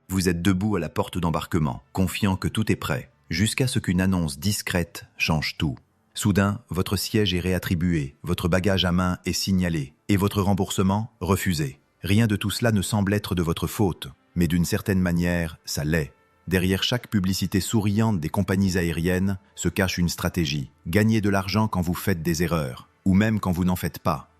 Vous êtes debout à la porte d'embarquement, confiant que tout est prêt, jusqu'à ce qu'une annonce discrète change tout. Soudain, votre siège est réattribué, votre bagage à main est signalé, et votre remboursement refusé. Rien de tout cela ne semble être de votre faute, mais d'une certaine manière, ça l'est. Derrière chaque publicité souriante des compagnies aériennes se cache une stratégie. Gagner de l'argent quand vous faites des erreurs, ou même quand vous n'en faites pas.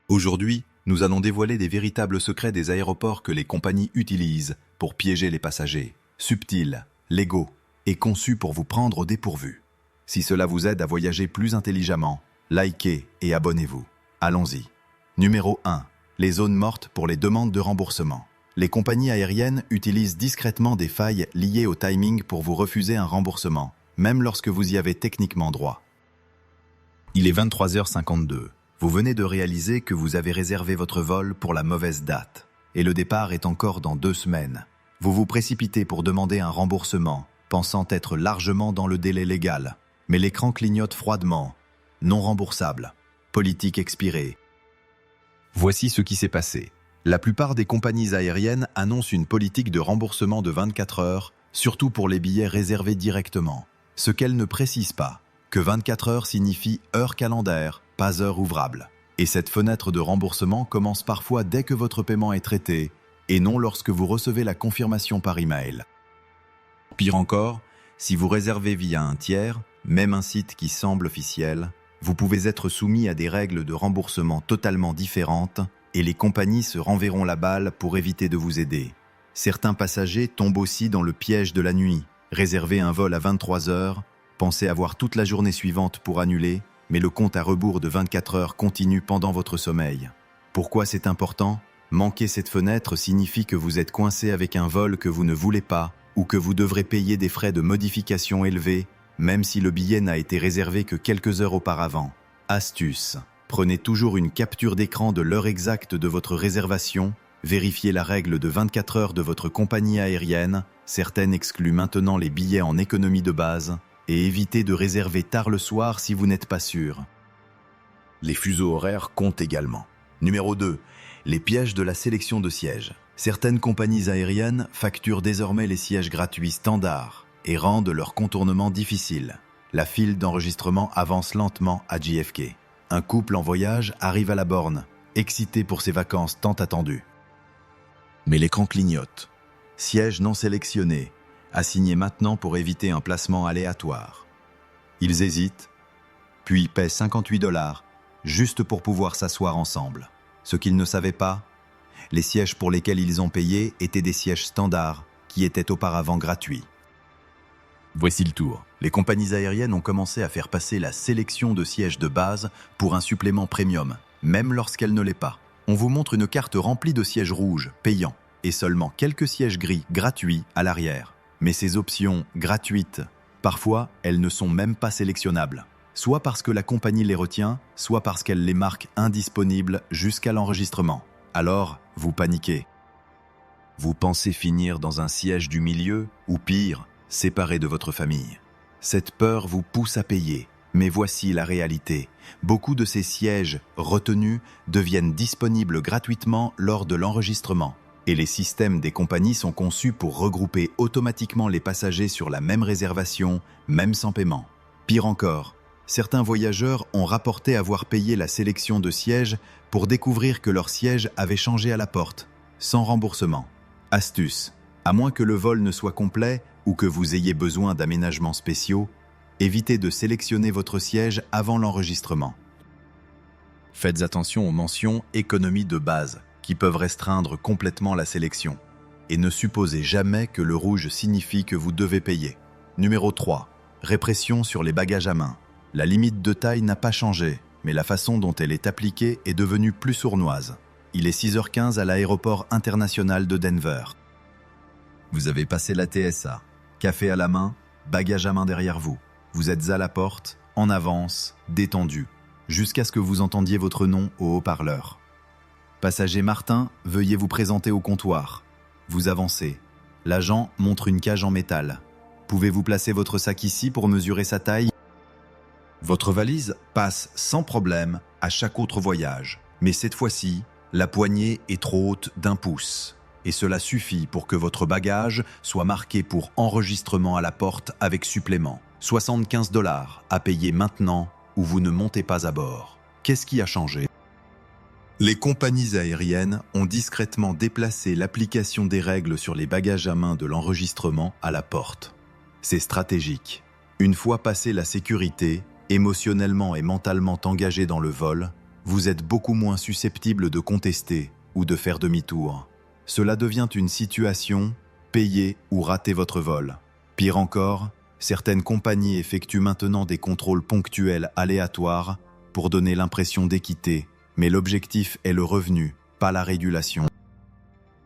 Aujourd'hui, nous allons dévoiler des véritables secrets des aéroports que les compagnies utilisent pour piéger les passagers. Subtils, légaux et conçus pour vous prendre au dépourvu. Si cela vous aide à voyager plus intelligemment, likez et abonnez-vous. Allons-y. Numéro 1. Les zones mortes pour les demandes de remboursement. Les compagnies aériennes utilisent discrètement des failles liées au timing pour vous refuser un remboursement, même lorsque vous y avez techniquement droit. Il est 23h52. Vous venez de réaliser que vous avez réservé votre vol pour la mauvaise date, et le départ est encore dans 2 semaines. Vous vous précipitez pour demander un remboursement, pensant être largement dans le délai légal. Mais l'écran clignote froidement. Non remboursable. Politique expirée. Voici ce qui s'est passé. La plupart des compagnies aériennes annoncent une politique de remboursement de 24 heures, surtout pour les billets réservés directement. Ce qu'elles ne précisent pas, que 24 heures signifie heure calendaire, pas heure ouvrable. Et cette fenêtre de remboursement commence parfois dès que votre paiement est traité, et non lorsque vous recevez la confirmation par email. Pire encore, si vous réservez via un tiers, même un site qui semble officiel, vous pouvez être soumis à des règles de remboursement totalement différentes et les compagnies se renverront la balle pour éviter de vous aider. Certains passagers tombent aussi dans le piège de la nuit. Réservez un vol à 23 heures, pensez avoir toute la journée suivante pour annuler, mais le compte à rebours de 24 heures continue pendant votre sommeil. Pourquoi c'est important ? Manquer cette fenêtre signifie que vous êtes coincé avec un vol que vous ne voulez pas ou que vous devrez payer des frais de modification élevés, même si le billet n'a été réservé que quelques heures auparavant. Astuce. Prenez toujours une capture d'écran de l'heure exacte de votre réservation, vérifiez la règle de 24 heures de votre compagnie aérienne, certaines excluent maintenant les billets en économie de base, et évitez de réserver tard le soir si vous n'êtes pas sûr. Les fuseaux horaires comptent également. Numéro 2. Les pièges de la sélection de sièges. Certaines compagnies aériennes facturent désormais les sièges gratuits standards et rendent leur contournement difficile. La file d'enregistrement avance lentement à JFK. Un couple en voyage arrive à la borne, excité pour ses vacances tant attendues. Mais l'écran clignote. Siège non sélectionné, assigné maintenant pour éviter un placement aléatoire. Ils hésitent, puis paient $58, juste pour pouvoir s'asseoir ensemble. Ce qu'ils ne savaient pas, les sièges pour lesquels ils ont payé étaient des sièges standards, qui étaient auparavant gratuits. Voici le tour. Les compagnies aériennes ont commencé à faire passer la sélection de sièges de base pour un supplément premium, même lorsqu'elle ne l'est pas. On vous montre une carte remplie de sièges rouges, payants, et seulement quelques sièges gris, gratuits, à l'arrière. Mais ces options gratuites, parfois, elles ne sont même pas sélectionnables. Soit parce que la compagnie les retient, soit parce qu'elle les marque indisponibles jusqu'à l'enregistrement. Alors, vous paniquez. Vous pensez finir dans un siège du milieu, ou pire, séparé de votre famille. Cette peur vous pousse à payer, mais voici la réalité. Beaucoup de ces sièges retenus deviennent disponibles gratuitement lors de l'enregistrement. Et les systèmes des compagnies sont conçus pour regrouper automatiquement les passagers sur la même réservation, même sans paiement. Pire encore, certains voyageurs ont rapporté avoir payé la sélection de sièges pour découvrir que leur siège avait changé à la porte, sans remboursement. Astuce, à moins que le vol ne soit complet ou que vous ayez besoin d'aménagements spéciaux, évitez de sélectionner votre siège avant l'enregistrement. Faites attention aux mentions « économie de base » qui peuvent restreindre complètement la sélection. Et ne supposez jamais que le rouge signifie que vous devez payer. Numéro 3. Répression sur les bagages à main. La limite de taille n'a pas changé, mais la façon dont elle est appliquée est devenue plus sournoise. Il est 6h15 à l'aéroport international de Denver. Vous avez passé la TSA. Café à la main, bagage à main derrière vous. Vous êtes à la porte, en avance, détendu, jusqu'à ce que vous entendiez votre nom au haut-parleur. Passager Martin, veuillez vous présenter au comptoir. Vous avancez. L'agent montre une cage en métal. Pouvez-vous placer votre sac ici pour mesurer sa taille ? Votre valise passe sans problème à chaque autre voyage. Mais cette fois-ci, la poignée est trop haute d'1 pouce. et cela suffit pour que votre bagage soit marqué pour enregistrement à la porte avec supplément. 75 $ à payer maintenant ou vous ne montez pas à bord. Qu'est-ce qui a changé? Les compagnies aériennes ont discrètement déplacé l'application des règles sur les bagages à main de l'enregistrement à la porte. C'est stratégique. Une fois passé la sécurité, émotionnellement et mentalement engagé dans le vol, vous êtes beaucoup moins susceptible de contester ou de faire demi-tour. Cela devient une situation, payer ou rater votre vol. Pire encore, certaines compagnies effectuent maintenant des contrôles ponctuels aléatoires pour donner l'impression d'équité, mais l'objectif est le revenu, pas la régulation.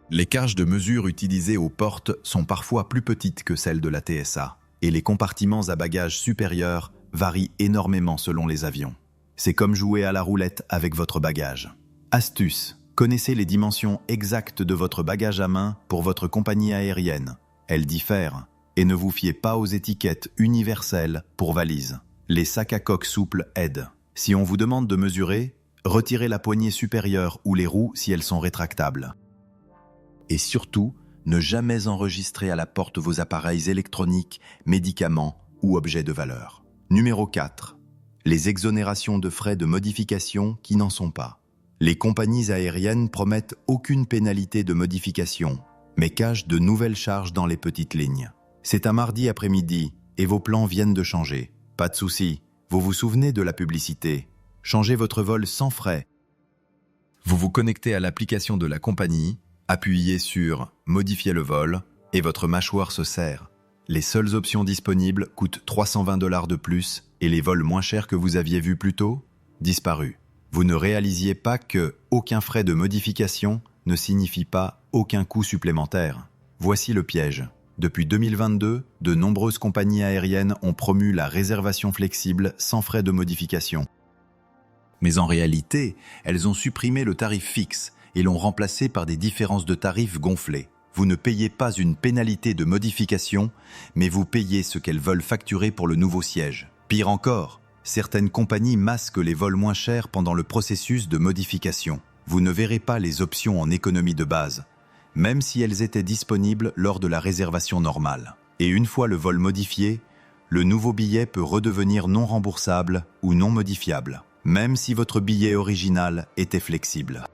Les cages de mesure utilisées aux portes sont parfois plus petites que celles de la TSA, et les compartiments à bagages supérieurs varient énormément selon les avions. C'est comme jouer à la roulette avec votre bagage. Astuce: connaissez les dimensions exactes de votre bagage à main pour votre compagnie aérienne. Elles diffèrent, et ne vous fiez pas aux étiquettes universelles pour valises. Les sacs à coque souples aident. Si on vous demande de mesurer, retirez la poignée supérieure ou les roues si elles sont rétractables. Et surtout, ne jamais enregistrer à la porte vos appareils électroniques, médicaments ou objets de valeur. Numéro 4. Les exonérations de frais de modification qui n'en sont pas. Les compagnies aériennes promettent aucune pénalité de modification, mais cachent de nouvelles charges dans les petites lignes. C'est un mardi après-midi et vos plans viennent de changer. Pas de souci, vous vous souvenez de la publicité. Changez votre vol sans frais. Vous vous connectez à l'application de la compagnie, appuyez sur « Modifier le vol » et votre mâchoire se serre. Les seules options disponibles coûtent 320 $ de plus et les vols moins chers que vous aviez vus plus tôt, disparus. Vous ne réalisiez pas que aucun frais de modification ne signifie pas aucun coût supplémentaire. Voici le piège. Depuis 2022, de nombreuses compagnies aériennes ont promu la réservation flexible sans frais de modification. Mais en réalité, elles ont supprimé le tarif fixe et l'ont remplacé par des différences de tarifs gonflées. Vous ne payez pas une pénalité de modification, mais vous payez ce qu'elles veulent facturer pour le nouveau siège. Pire encore, certaines compagnies masquent les vols moins chers pendant le processus de modification. Vous ne verrez pas les options en économie de base, même si elles étaient disponibles lors de la réservation normale. Et une fois le vol modifié, le nouveau billet peut redevenir non remboursable ou non modifiable, même si votre billet original était flexible.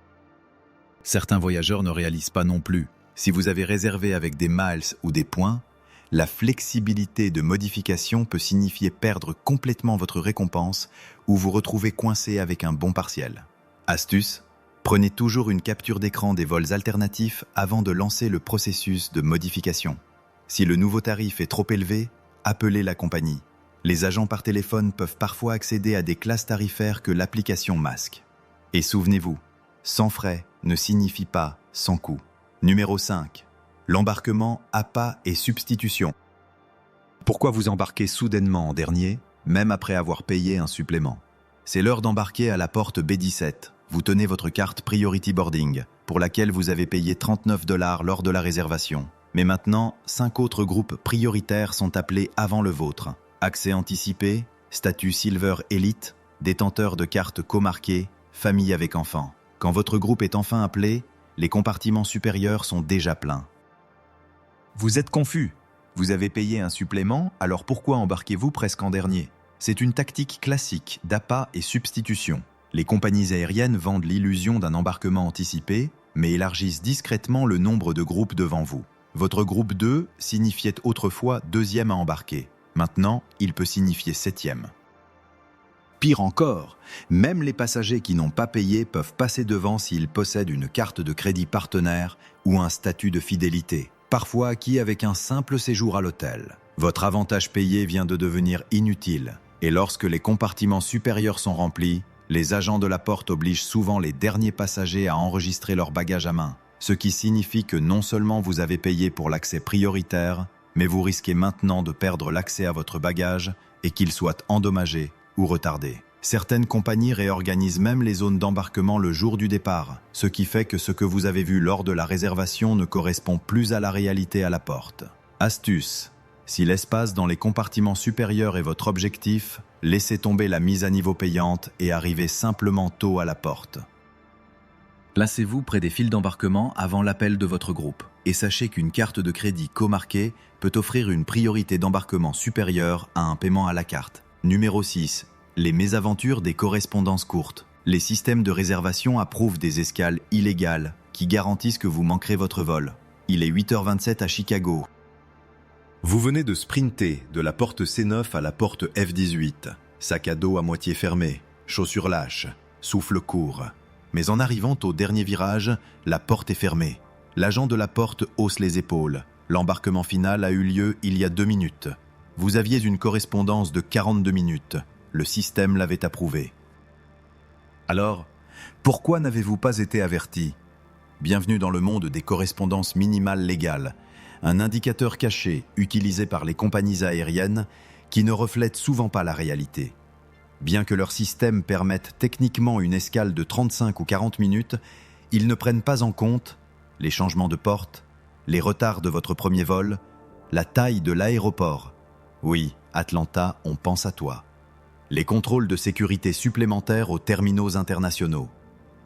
Certains voyageurs ne réalisent pas non plus. Si vous avez réservé avec des miles ou des points, la flexibilité de modification peut signifier perdre complètement votre récompense ou vous retrouver coincé avec un bon partiel. Astuce: prenez toujours une capture d'écran des vols alternatifs avant de lancer le processus de modification. Si le nouveau tarif est trop élevé, appelez la compagnie. Les agents par téléphone peuvent parfois accéder à des classes tarifaires que l'application masque. Et souvenez-vous, sans frais ne signifie pas sans coût. Numéro 5. L'embarquement APA et substitution. Pourquoi vous embarquez soudainement en dernier, même après avoir payé un supplément? C'est l'heure d'embarquer à la porte B17. Vous tenez votre carte Priority Boarding, pour laquelle vous avez payé 39 $ lors de la réservation. Mais maintenant, 5 autres groupes prioritaires sont appelés avant le vôtre. Accès anticipé, statut Silver Elite, détenteur de cartes comarquées, famille avec enfants. Quand votre groupe est enfin appelé, les compartiments supérieurs sont déjà pleins. Vous êtes confus. Vous avez payé un supplément, alors pourquoi embarquez-vous presque en dernier? C'est une tactique classique d'APA et substitution. Les compagnies aériennes vendent l'illusion d'un embarquement anticipé, mais élargissent discrètement le nombre de groupes devant vous. Votre groupe 2 signifiait autrefois deuxième à embarquer. Maintenant, il peut signifier septième. Pire encore, même les passagers qui n'ont pas payé peuvent passer devant s'ils possèdent une carte de crédit partenaire ou un statut de fidélité, parfois acquis avec un simple séjour à l'hôtel. Votre avantage payé vient de devenir inutile, et lorsque les compartiments supérieurs sont remplis, les agents de la porte obligent souvent les derniers passagers à enregistrer leur bagage à main, ce qui signifie que non seulement vous avez payé pour l'accès prioritaire, mais vous risquez maintenant de perdre l'accès à votre bagage et qu'il soit endommagé ou retardé. Certaines compagnies réorganisent même les zones d'embarquement le jour du départ, ce qui fait que ce que vous avez vu lors de la réservation ne correspond plus à la réalité à la porte. Astuce: si l'espace dans les compartiments supérieurs est votre objectif, laissez tomber la mise à niveau payante et arrivez simplement tôt à la porte. Placez-vous près des files d'embarquement avant l'appel de votre groupe et sachez qu'une carte de crédit comarquée peut offrir une priorité d'embarquement supérieure à un paiement à la carte. Numéro 6. Les mésaventures des correspondances courtes. Les systèmes de réservation approuvent des escales illégales qui garantissent que vous manquerez votre vol. Il est 8h27 à Chicago. Vous venez de sprinter de la porte C9 à la porte F18. Sac à dos à moitié fermé, chaussures lâches, souffle court. Mais en arrivant au dernier virage, la porte est fermée. L'agent de la porte hausse les épaules. L'embarquement final a eu lieu il y a 2 minutes. Vous aviez une correspondance de 42 minutes. Le système l'avait approuvé. Alors, pourquoi n'avez-vous pas été averti ? Bienvenue dans le monde des correspondances minimales légales, un indicateur caché utilisé par les compagnies aériennes qui ne reflète souvent pas la réalité. Bien que leurs systèmes permettent techniquement une escale de 35 ou 40 minutes, ils ne prennent pas en compte les changements de porte, les retards de votre premier vol, la taille de l'aéroport. Oui, Atlanta, on pense à toi. Les contrôles de sécurité supplémentaires aux terminaux internationaux.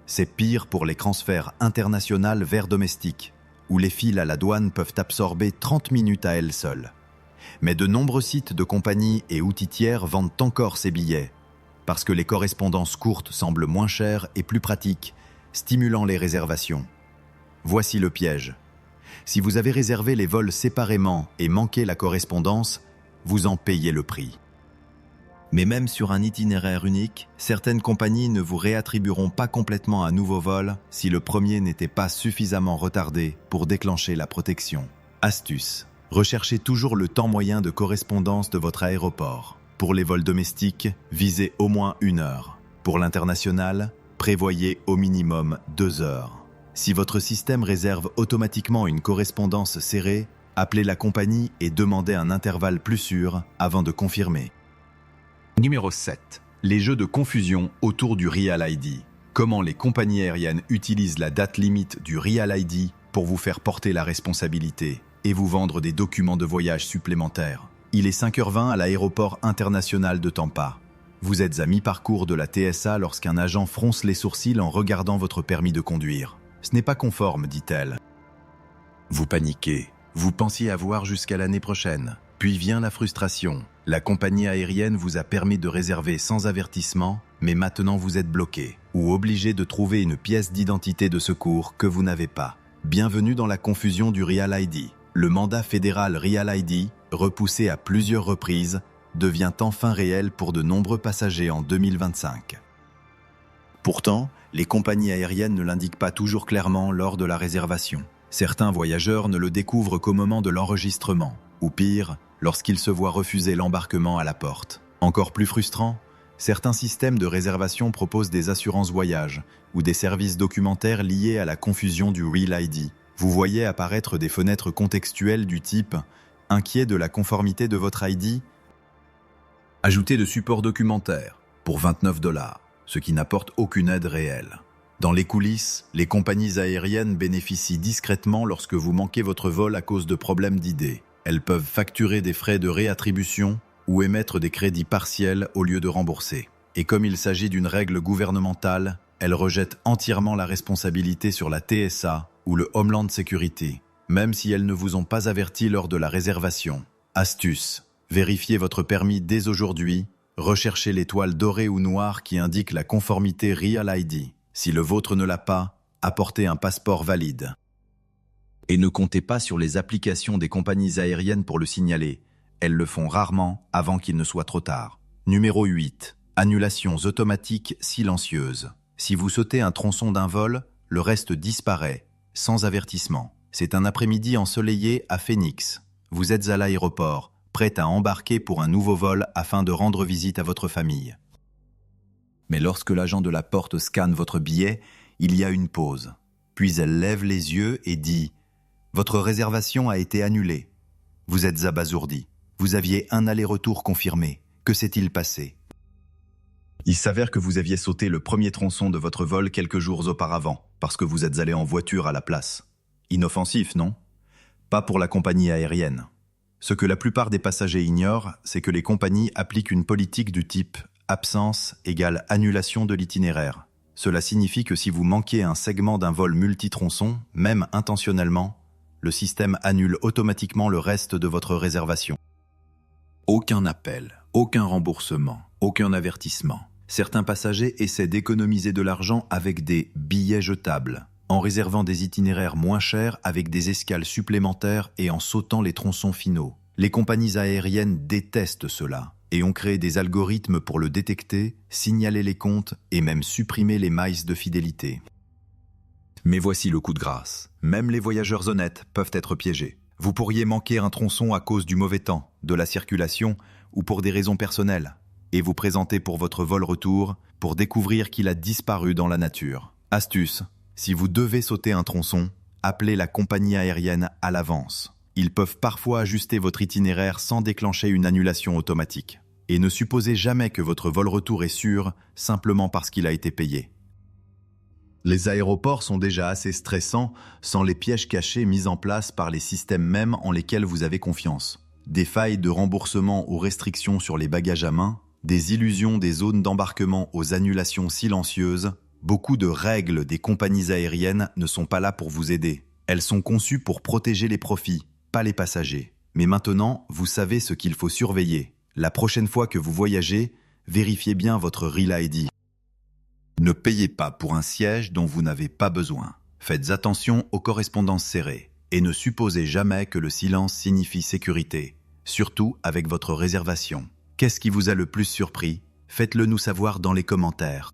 C'est pire pour les transferts internationaux vers domestiques, où les files à la douane peuvent absorber 30 minutes à elles seules. Mais de nombreux sites de compagnies et outils tiers vendent encore ces billets, parce que les correspondances courtes semblent moins chères et plus pratiques, stimulant les réservations. Voici le piège. Si vous avez réservé les vols séparément et manqué la correspondance, vous en payez le prix. Mais même sur un itinéraire unique, certaines compagnies ne vous réattribueront pas complètement un nouveau vol si le premier n'était pas suffisamment retardé pour déclencher la protection. Astuce. Recherchez toujours le temps moyen de correspondance de votre aéroport. Pour les vols domestiques, visez au moins 1 heure. Pour l'international, prévoyez au minimum 2 heures. Si votre système réserve automatiquement une correspondance serrée, appelez la compagnie et demandez un intervalle plus sûr avant de confirmer. Numéro 7. Les jeux de confusion autour du Real ID. Comment les compagnies aériennes utilisent la date limite du Real ID pour vous faire porter la responsabilité et vous vendre des documents de voyage supplémentaires. Il est 5h20 à l'aéroport international de Tampa. Vous êtes à mi-parcours de la TSA lorsqu'un agent fronce les sourcils en regardant votre permis de conduire. Ce n'est pas conforme, dit-elle. Vous paniquez. Vous pensiez avoir jusqu'à l'année prochaine. Puis vient la frustration. La compagnie aérienne vous a permis de réserver sans avertissement, mais maintenant vous êtes bloqué ou obligé de trouver une pièce d'identité de secours que vous n'avez pas. Bienvenue dans la confusion du Real ID. Le mandat fédéral Real ID, repoussé à plusieurs reprises, devient enfin réel pour de nombreux passagers en 2025. Pourtant, les compagnies aériennes ne l'indiquent pas toujours clairement lors de la réservation. Certains voyageurs ne le découvrent qu'au moment de l'enregistrement, ou pire, lorsqu'ils se voient refuser l'embarquement à la porte. Encore plus frustrant, certains systèmes de réservation proposent des assurances voyage ou des services documentaires liés à la confusion du Real ID. Vous voyez apparaître des fenêtres contextuelles du type « Inquiet de la conformité de votre ID ?» Ajoutez de support documentaire pour $29, ce qui n'apporte aucune aide réelle. Dans les coulisses, les compagnies aériennes bénéficient discrètement lorsque vous manquez votre vol à cause de problèmes d'idées. Elles peuvent facturer des frais de réattribution ou émettre des crédits partiels au lieu de rembourser. Et comme il s'agit d'une règle gouvernementale, elles rejettent entièrement la responsabilité sur la TSA ou le Homeland Security, même si elles ne vous ont pas averti lors de la réservation. Astuce. Vérifiez votre permis dès aujourd'hui. Recherchez l'étoile dorée ou noire qui indique la conformité Real ID. Si le vôtre ne l'a pas, apportez un passeport valide. Et ne comptez pas sur les applications des compagnies aériennes pour le signaler. Elles le font rarement avant qu'il ne soit trop tard. Numéro 8. Annulations automatiques silencieuses. Si vous sautez un tronçon d'un vol, le reste disparaît, sans avertissement. C'est un après-midi ensoleillé à Phoenix. Vous êtes à l'aéroport, prêt à embarquer pour un nouveau vol afin de rendre visite à votre famille. Mais lorsque l'agent de la porte scanne votre billet, il y a une pause. Puis elle lève les yeux et dit « Votre réservation a été annulée. » Vous êtes abasourdi. Vous aviez un aller-retour confirmé. Que s'est-il passé ? Il s'avère que vous aviez sauté le premier tronçon de votre vol quelques jours auparavant, parce que vous êtes allé en voiture à la place. Inoffensif, non ? Pas pour la compagnie aérienne. Ce que la plupart des passagers ignorent, c'est que les compagnies appliquent une politique du type « absence égale annulation de l'itinéraire ». Cela signifie que si vous manquez un segment d'un vol multitronçon, même intentionnellement, le système annule automatiquement le reste de votre réservation. Aucun appel, aucun remboursement, aucun avertissement. Certains passagers essaient d'économiser de l'argent avec des billets jetables, en réservant des itinéraires moins chers avec des escales supplémentaires et en sautant les tronçons finaux. Les compagnies aériennes détestent cela et ont créé des algorithmes pour le détecter, signaler les comptes et même supprimer les mailles de fidélité. Mais voici le coup de grâce. Même les voyageurs honnêtes peuvent être piégés. Vous pourriez manquer un tronçon à cause du mauvais temps, de la circulation ou pour des raisons personnelles, et vous présenter pour votre vol retour pour découvrir qu'il a disparu dans la nature. Astuce, si vous devez sauter un tronçon, appelez la compagnie aérienne à l'avance. Ils peuvent parfois ajuster votre itinéraire sans déclencher une annulation automatique. Et ne supposez jamais que votre vol retour est sûr simplement parce qu'il a été payé. Les aéroports sont déjà assez stressants sans les pièges cachés mis en place par les systèmes mêmes en lesquels vous avez confiance. Des failles de remboursement ou restrictions sur les bagages à main, des illusions des zones d'embarquement aux annulations silencieuses, beaucoup de règles des compagnies aériennes ne sont pas là pour vous aider. Elles sont conçues pour protéger les profits, pas les passagers. Mais maintenant, vous savez ce qu'il faut surveiller. La prochaine fois que vous voyagez, vérifiez bien votre Real ID. Ne payez pas pour un siège dont vous n'avez pas besoin. Faites attention aux correspondances serrées et ne supposez jamais que le silence signifie sécurité, surtout avec votre réservation. Qu'est-ce qui vous a le plus surpris? Faites-le nous savoir dans les commentaires.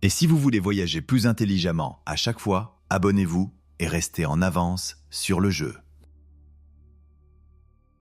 Et si vous voulez voyager plus intelligemment à chaque fois, abonnez-vous et restez en avance sur le jeu.